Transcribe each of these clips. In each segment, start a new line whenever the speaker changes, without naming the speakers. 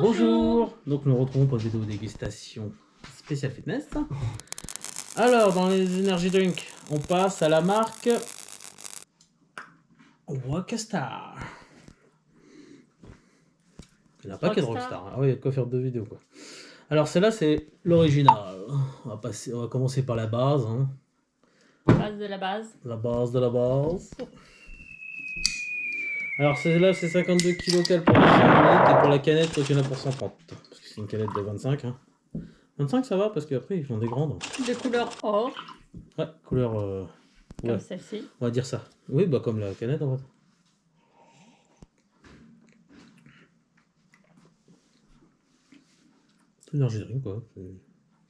Bonjour. Donc nous nous retrouvons pour une vidéo dégustation spéciale fitness. Alors dans les energy drinks, on passe à la marque Rockstar. Il n'y en a pas que de Rockstar. Ah oui, il y a de quoi faire deux vidéos quoi. Alors celle-là c'est l'original. On va commencer par la base. Hein.
Base de la base.
La base de la base. Alors celle-là c'est 52 kcal pour 100 ml et pour la canette il y en a pour 130. Parce que c'est une canette de 25. Hein. 25 ça va parce qu'après ils font des grandes.
De couleur or.
Ouais, couleur...
Comme
ouais.
celle-ci.
On va dire ça. Oui, bah comme la canette en fait. C'est une énergie drink quoi. C'est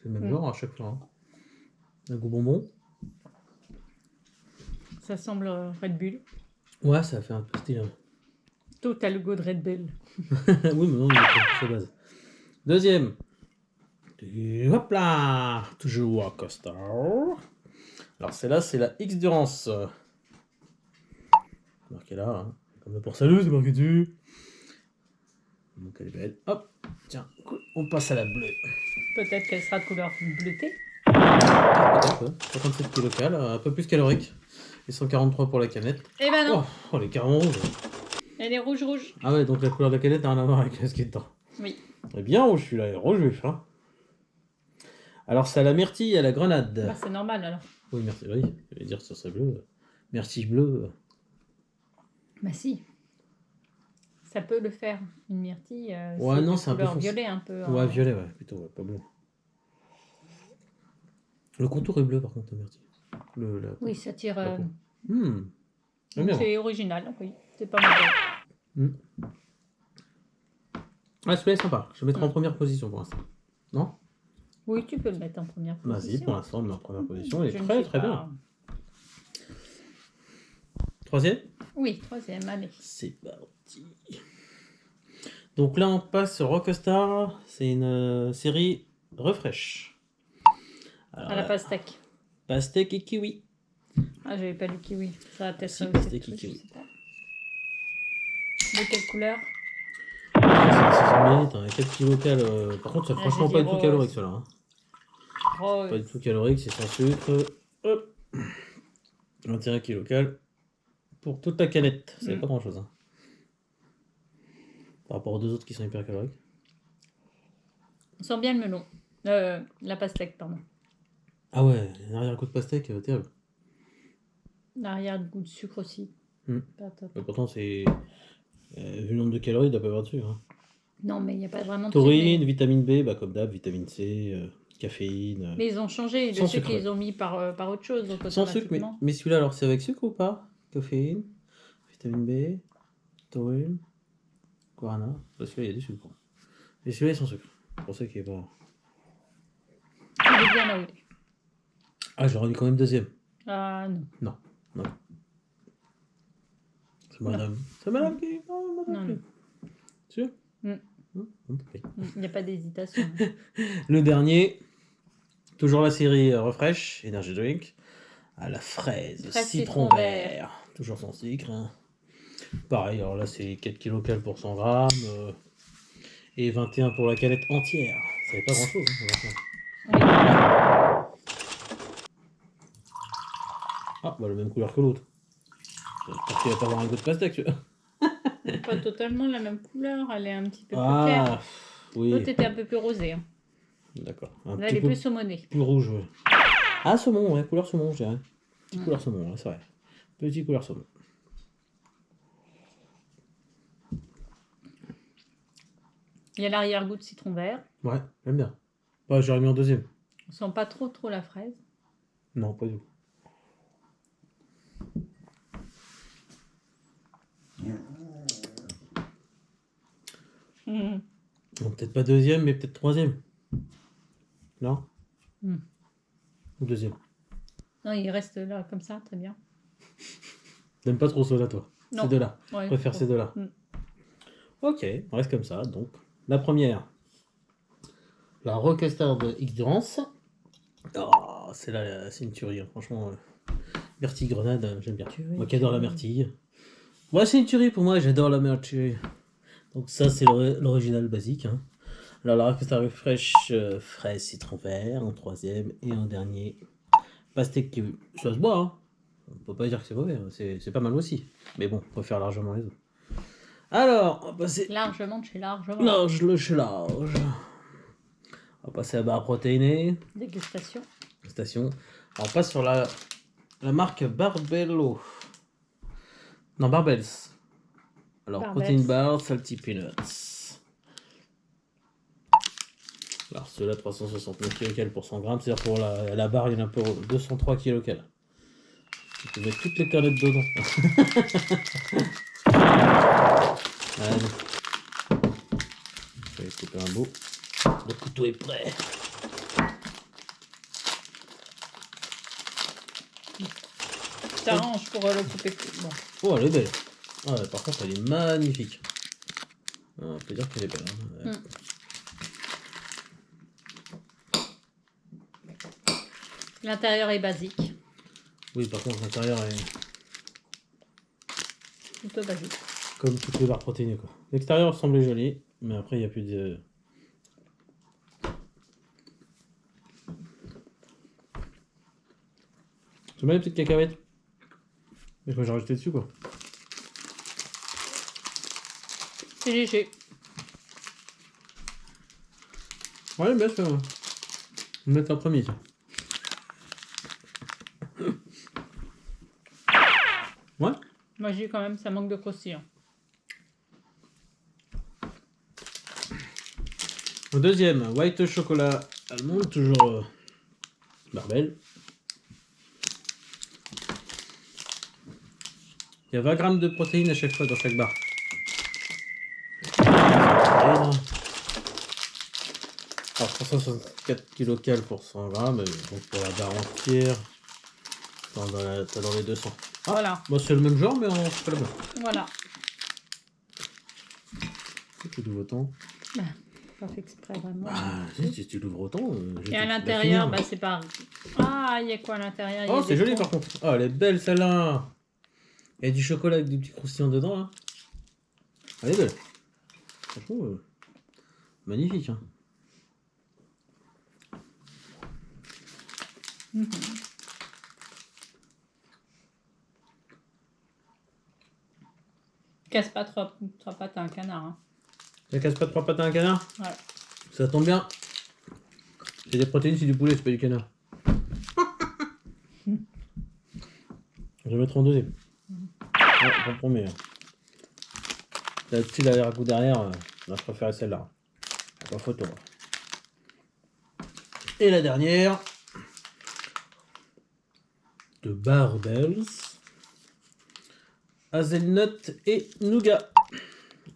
le même genre à chaque fois. Hein. Un goût bonbon.
Ça semble Red Bull.
Ouais, ça fait un peu style. Hein.
Tout a le goût de Red Bull.
Oui, mais non, il est pas base. Deuxième. Et hop là. Toujours Rockstar. Alors celle-là, c'est la X-Durance. Marqué là. Hein. Comme le pour salut, c'est marqué dessus. Donc elle est belle. Hop. Tiens, on passe à la bleue.
Peut-être qu'elle sera de couleur bleutée.
Peut-être, ouais. 57 kcal, un peu plus calorique. Et 143 pour la canette.
Eh ben non.
Oh, elle est carrément rouge.
Elle est rouge.
Ah ouais, donc la couleur de la canette n'a rien à voir avec ce qui est dedans.
Oui.
Elle est bien rouge celui-là, elle est rouge vif. Hein. Alors c'est à la myrtille et à la grenade.
Bah, c'est normal alors.
Oui, myrtille, oui. Je vais dire que ça serait bleu. Myrtille bleu.
Bah si. Ça peut le faire. Une myrtille,
Ouais, non,
de
c'est un peu
couleur
foncé.
violet un peu.
Ouais, violet, ouais, plutôt, ouais, pas bleu. Le contour est bleu par contre, la myrtille.
Oui, ça tire. C'est original, oui. C'est pas mal.
Ah, celui-là est sympa. Je le mettrai en première position pour l'instant. Non?
Oui, tu peux le mettre en première position.
Vas-y, pour l'instant, on le met en première position. Il est très bien. Troisième?
Oui, troisième, allez.
C'est parti. Donc là, on passe sur Rockstar. C'est une série refresh. Alors,
À la pastèque.
Pastèque et kiwi.
Ah, j'avais pas lu kiwi. Ça va peut-être
Si, pastèque et kiwi.
De quelle couleur?
C'est 600 ml, 4 kcal. Par contre, c'est franchement pas du tout calorique cela. Hein.
Rose.
Pas du tout calorique, c'est sans sucre. Hop. 21 kcal pour toute la canette. C'est pas grand chose. Hein. Par rapport aux deux autres qui sont hyper caloriques.
On sent bien le melon. La pastèque, pardon.
Ah ouais, l'arrière-goût de pastèque, terrible.
L'arrière-goût de sucre aussi.
Pas top. Mais pourtant, c'est. Vu le nombre de calories, il doit pas y avoir de sucre. Hein.
Non, mais il n'y a pas vraiment de
taurine,
sucre.
vitamine B, bah, comme d'hab, vitamine C, caféine.
Mais ils ont changé. Le sucre, ils ont mis par autre chose. Donc
sans sucre, mais celui-là, alors, c'est avec sucre ou pas? Caféine, vitamine B, taurine, guarana. Parce que celui-là, il y a du sucre. Et celui-là, est sans sucre. C'est pour ça qu'il est pas.
Il est bien là où il est.
Ah, je l'aurais mis quand même deuxième.
Ah non.
Non. C'est madame. C'est madame qui.
Non.
Sûr?
Il n'y a pas d'hésitation.
Le dernier, toujours la série Refresh, Energy Drink, à la fraise citron vert. Toujours sans sucre. Hein. Pareil, alors là c'est 4 kcal pour 100 grammes et 21 pour la canette entière. Ça fait pas grand chose. Hein, ah, bah la même couleur que l'autre. J'espère qu'il va pas avoir un goût de pastèque celui-là.
Pas totalement la même couleur, elle est un petit peu plus claire.
Oui.
L'autre était un peu plus rosé. Hein.
D'accord.
Là, elle est plus saumonée.
Plus rouge, ouais. Ah, saumon, ouais, couleur saumon, je dirais. Petite couleur saumon, ouais, c'est vrai. Petite couleur saumon.
Il y a l'arrière-goût de citron vert.
Ouais, j'aime bien. Bah, j'aurais mis en deuxième.
On sent pas trop la fraise.
Non, pas du tout. Bon, peut-être pas deuxième, mais peut-être troisième. Non Ou deuxième.
Non, il reste là, comme ça, très bien.
T'aimes pas trop ceux-là, toi?
Non.
Ces deux-là.
Ouais,
je préfère ces deux-là. Ok, on reste comme ça. Donc, la première, la Rockstar de X-Durance. Oh, c'est une tuerie, hein. Franchement. Myrtille grenade, j'aime bien. Moi qui adore la myrtille. Moi, c'est une tuerie pour moi, j'adore la myrtille. Donc ça, c'est l'original basique. Hein. Alors, la Rockstar Fresh, fraise citron vert en troisième. Et en dernier, pastèque kiwi. Ça se boit, hein. On peut pas dire que c'est mauvais. Hein. C'est pas mal aussi. Mais bon, on préfère largement les autres. Alors, on va passer...
Largement de chez largement.
Large, le chez large. On va passer à barre protéinée.
Dégustation.
Station. Alors, on passe sur la marque Barbello. Non, Barbells. Alors,
Barbells.
protein bar, salty peanuts. Alors, ceux-là, 369 kcal pour 100 grammes. C'est-à-dire pour la barre, il y en a pour 203 kcal. Tu peux mettre toutes les carottes dedans. Allez. Je vais couper un bout. Le couteau est prêt.
T'arranges pour le couper. Bon.
Oh, elle est belle. Ah, par contre, elle est magnifique. Ah, on peut dire qu'elle est belle. Hein. Ouais.
L'intérieur est basique.
Oui, par contre, l'intérieur est
Plutôt basique.
comme toutes les barres protéinées, quoi. L'extérieur semblait joli, mais après, il n'y a plus de... Tu mets les petites cacahuètes? Mais je vais rajouter dessus, quoi.
C'est léger.
Ouais, mais ça... On va mettre en premier, tiens. Ouais.
Moi, j'ai quand même, ça manque de croustillant.
Au deuxième, white chocolat almond, toujours Barbel. Il y a 20 grammes de protéines à chaque fois dans chaque barre. Alors 364 kcal pour 100 grammes, donc pour la barre entière, t'as dans les 200. Ah,
Voilà.
Bon, c'est le même genre, mais en chocolat blanc.
Voilà.
Si tu l'ouvres autant.
Bah, pas fait exprès vraiment.
Ah, si tu l'ouvres autant.
Et à l'intérieur, bah, c'est pas. Ah, il y a quoi à l'intérieur? Il y a
Oh,
des
c'est joli
ponts.
par contre. Oh, elle est belle celle-là. Il y a du chocolat avec des petits croustillants dedans. Hein. Elle est belle. Franchement, magnifique. Hein.
Casse pas trois pattes à un canard. Hein.
Ça casse pas 3 pattes à un canard?
Ouais.
Ça tombe bien. C'est des protéines, c'est du poulet, c'est pas du canard. Je vais mettre en deuxième. Ouais, en premier. La petite arrière-goût derrière, je préfère celle-là. Pas photo. Et la dernière. De Barbells. Hazelnut et nougat.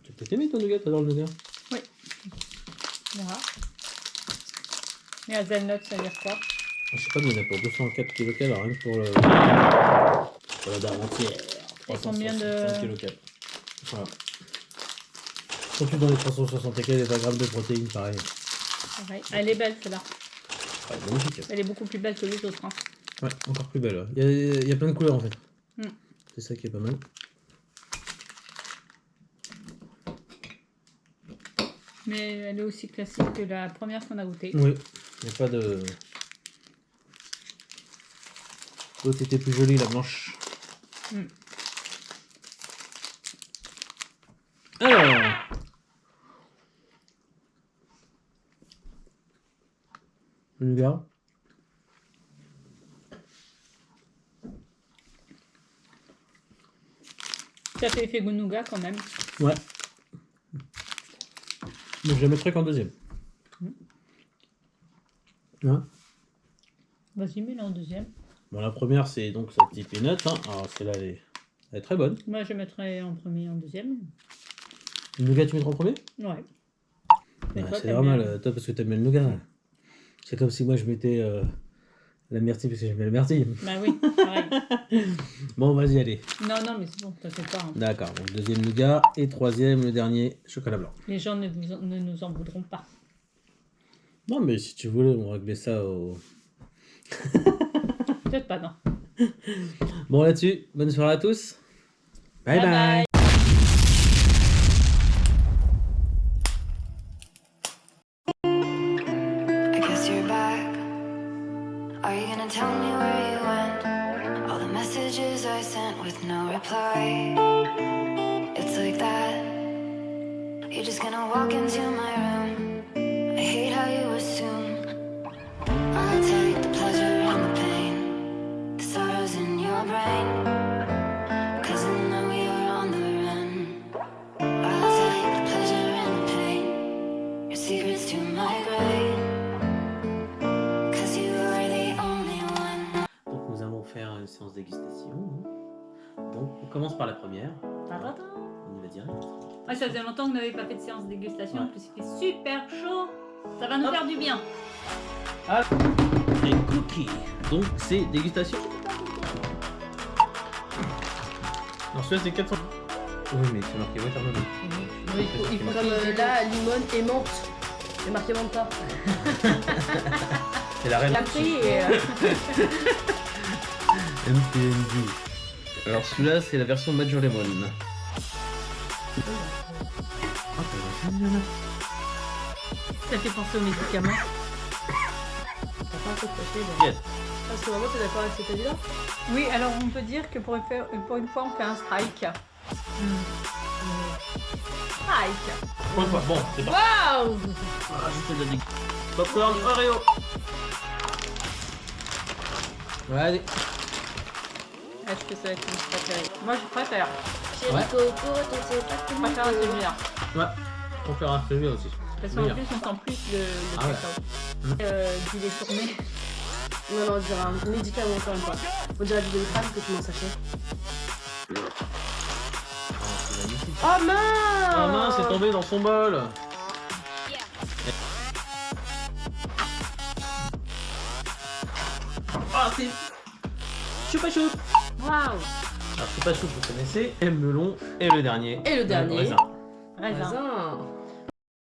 Tu peux t'aimer ton nougat, t'adores le nougat?
Oui. Voilà. Et hazelnut, ça veut dire quoi?
Je sais pas, mais il y en a pour 204 kcal, rien que pour la barre entière.
Et combien de...
kcal. Voilà. Surtout dans les 360 kcal, il y a 20 grammes de protéines, pareil.
Pareil. Elle est belle, celle-là.
Ouais, magnifique.
Elle est beaucoup plus belle que les autres. Hein.
Ouais, encore plus belle. Ouais. Il y a plein de couleurs en fait. C'est ça qui est pas mal.
Mais elle est aussi classique que la première qu'on a goûtée.
Oui, il n'y a pas de... L'autre était plus jolie, la blanche. Alors... Le nougat.
Ça fait effet goût nougat quand même.
Ouais. Donc je la mettrai qu'en deuxième. Hein?
Vas-y, mets-la en deuxième.
Bon, la première, c'est donc sa petite peanut. Hein. Alors, celle-là, elle est très bonne.
Moi, je mettrai en premier, en deuxième.
Le nougat, tu mettras en premier?
Ouais.
Ouais,
toi,
c'est
t'aimes
normal,
bien.
toi, parce que t'aimes bien le nougat. C'est comme si moi, je mettais la myrtille parce que j'aime bien la myrtille.
Bah oui, pareil.
Bon, vas-y, allez.
Non, mais c'est bon, t'inquiète pas. Hein.
D'accord, donc deuxième nougat et troisième, le dernier, chocolat blanc.
Les gens ne nous en voudront pas.
Non, mais si tu voulais, on réglait ça au...
Peut-être pas, non.
Bon, là-dessus, bonne soirée à tous. Bye
Bye
bye.
bye.
promise you're back. Are you gonna tell me where you went? All the messages I sent with no reply. It's like that. You're just gonna walk into my room. I hate how you assume I'll take the pleasure and the pain, the sorrows in your brain. Cause I know you're on the run. I'll take the pleasure and the pain, your secrets to my grave. Cause you are the only one.
Donc nous allons faire une séance dégustation. Donc on commence par la première. On y va direct.
Ouais, ça faisait longtemps que vous n'avez pas fait de séance dégustation.
Ouais.
En plus, il fait super chaud. Ça va nous faire du bien.
Ah, et cookie. Donc c'est dégustation. Alors celui-là c'est 400. Oui mais c'est marqué watermelon.
Oui, il faut comme là, limone et menthe. C'est marqué menthe pas.
C'est la reine.
La pris et
MTND. Alors celui-là c'est la version Major Lemon. Ah,
ça fait penser aux médicaments.
T'as pas un truc caché là.
yes.
Parce que vraiment, t'es d'accord avec cet avis-là?
Oui, alors on peut dire que pour une fois, on fait un strike. Strike.
Pour une fois. Bon, c'est pas.
Waouh!
On va rajouter de la dég. Popcorn Oreo. Ouais, allez.
Est-ce que ça va être une préférée? Moi, je préfère.
Chérie
Ouais.
Coco, tu sais pas
Je
comment
préfère celui-là.
Ouais. On fera celui-là aussi.
Parce qu'en
Meilleur.
plus, on sent plus le
Ah ouais.
cacao.
Mm.
Du lait tourné.
Non, non, on dirait un médicament encore une fois. On dirait du Doliprane que tu m'en sachet.
Oh, c'est magnifique.
Oh mince!
Ah mince, c'est tombé dans son bol. Ah, c'est Choupa Choup.
Waouh!
Alors Choupa Choup, vous connaissez, et le melon, et le dernier.
Et le dernier.
Raisin.
Raisin.
Raisin.